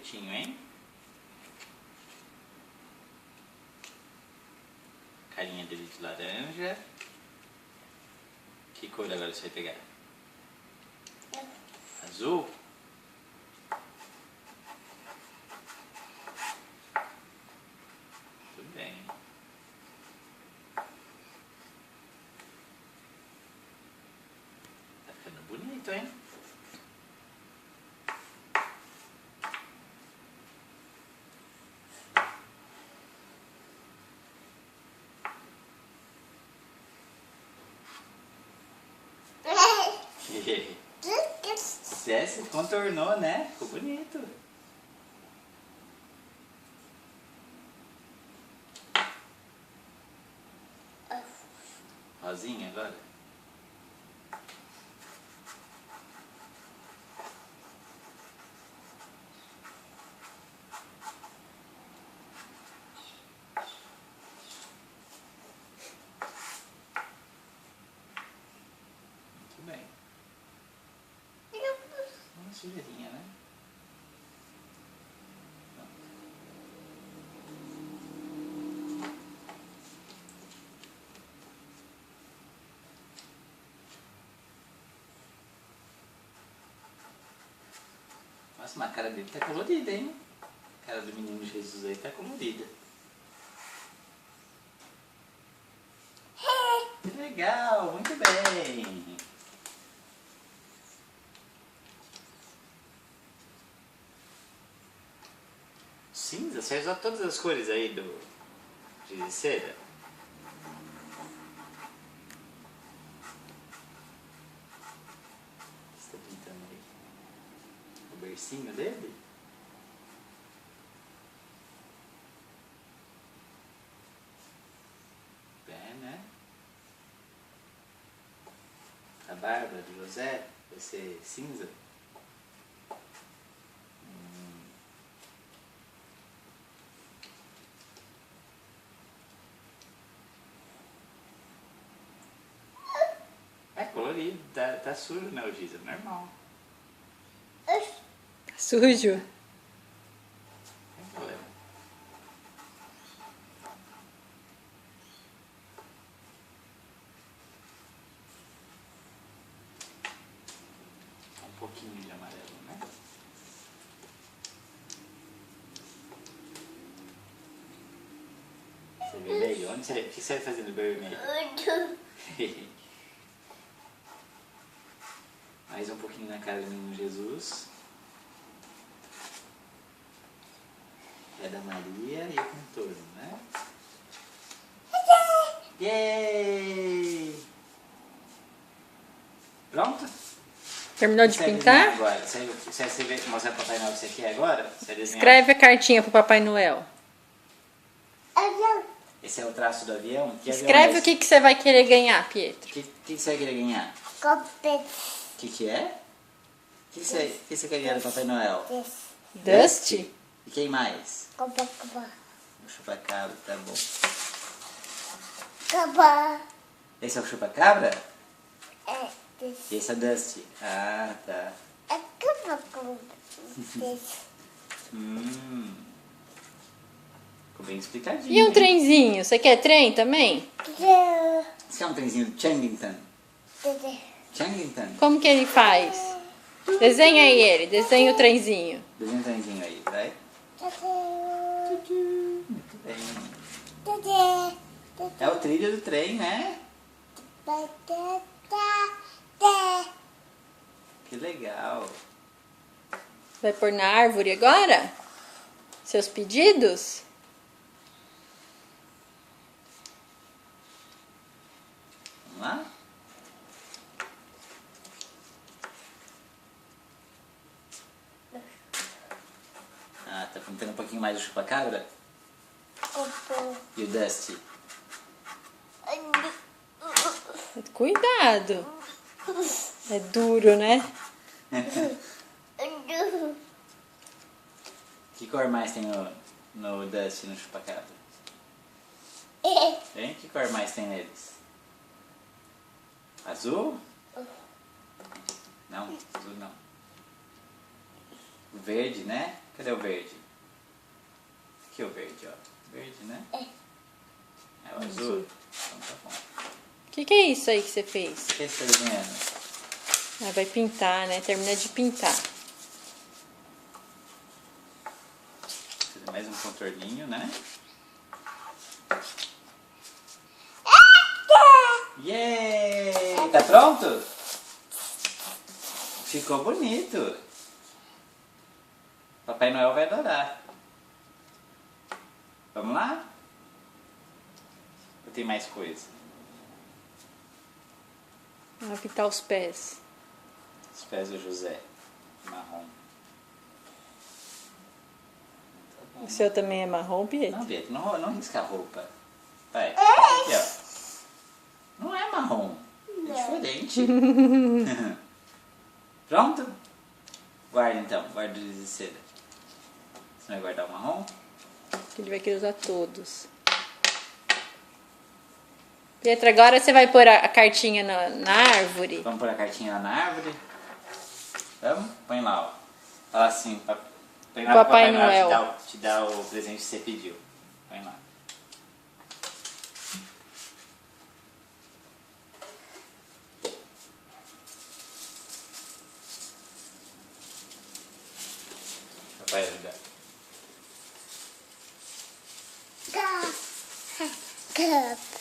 pretinho, hein? Carinha dele de laranja. Que cor agora você vai pegar? Azul? Tudo bem. Tá ficando bonito, hein? Se contornou, né? Ficou bonito. Rosinha agora? Muito bem. Uma sujeirinha, né? Nossa, mas a cara dele tá colorida, hein? A cara do menino Jesus aí tá colorida. Que legal, muito bem. Cinza? Você usou todas as cores aí do giz de cera? Você tá pintando aí o bercinho dele? Bem, né? A barba de José vai ser cinza? É colorido, tá sujo, né, o giz? É normal. Sujo. Não tem problema. Um pouquinho de amarelo, né? Você vermelho? O que você vai fazer no vermelho? Mais um pouquinho na cara do menino Jesus. É da Maria e o contorno, né? Yay! Pronto? Terminou de Você vai pintar? desenhar agora? Você vai mostrar pro Papai Noel o que você quer agora? Você vai desenhar? Escreve a cartinha pro Papai Noel. Esse é o traço do avião? Que avião é Escreve o esse? que você vai querer ganhar, Pietro. O que você vai querer ganhar? O que é? O que você quer ganhar do Papai Noel? Dusty? E quem mais? O chupa-cabra, tá bom. Esse é o chupa-cabra? E esse é o Dusty? Ah, tá. Ficou bem explicadinho. E um hein? trenzinho? Você quer trem também? Você quer um trenzinho do Changington? Changington? Como que ele faz? Desenha aí ele, desenha o trenzinho. Desenha um trenzinho aí, vai. Muito bem. É o trilho do trem, né? Que legal. Vai pôr na árvore agora? Seus pedidos? Vamos lá? Ah, tá pintando um pouquinho mais o chupa-cabra? E o Dusty? Cuidado. É duro, né? Que cor mais tem no Dusty e no chupa-cabra? Hein? Que cor mais tem neles? Azul? Não, azul não. Verde, né? Cadê o verde? Aqui o verde, ó. Verde, né? É o azul? Então tá bom. O que é isso aí que você fez? O que você tá desenhando? Ah, vai pintar, né? Termina de pintar. Fazer mais um contorninho, né? Yay! Tá pronto? Ficou bonito. Papai Noel vai adorar. Vamos lá? Ou tem mais coisa? Vai pintar os pés. Os pés do José. Marrom. Tá bom. O seu também é marrom, Pietro? Não, Pietro, não risca a roupa. Vai, aqui, ó. Não é marrom. É diferente. Pronto? Guarda então, guarda de cera. Você vai guardar o marrom? Ele vai querer usar todos. Pietro, agora você vai pôr a cartinha na árvore? Vamos pôr a cartinha lá na árvore? Vamos? Põe lá, ó. Fala assim, põe lá pro Papai Papai Noel Noel. te dar o presente que você pediu. Põe lá. Papai ajudar. Cup.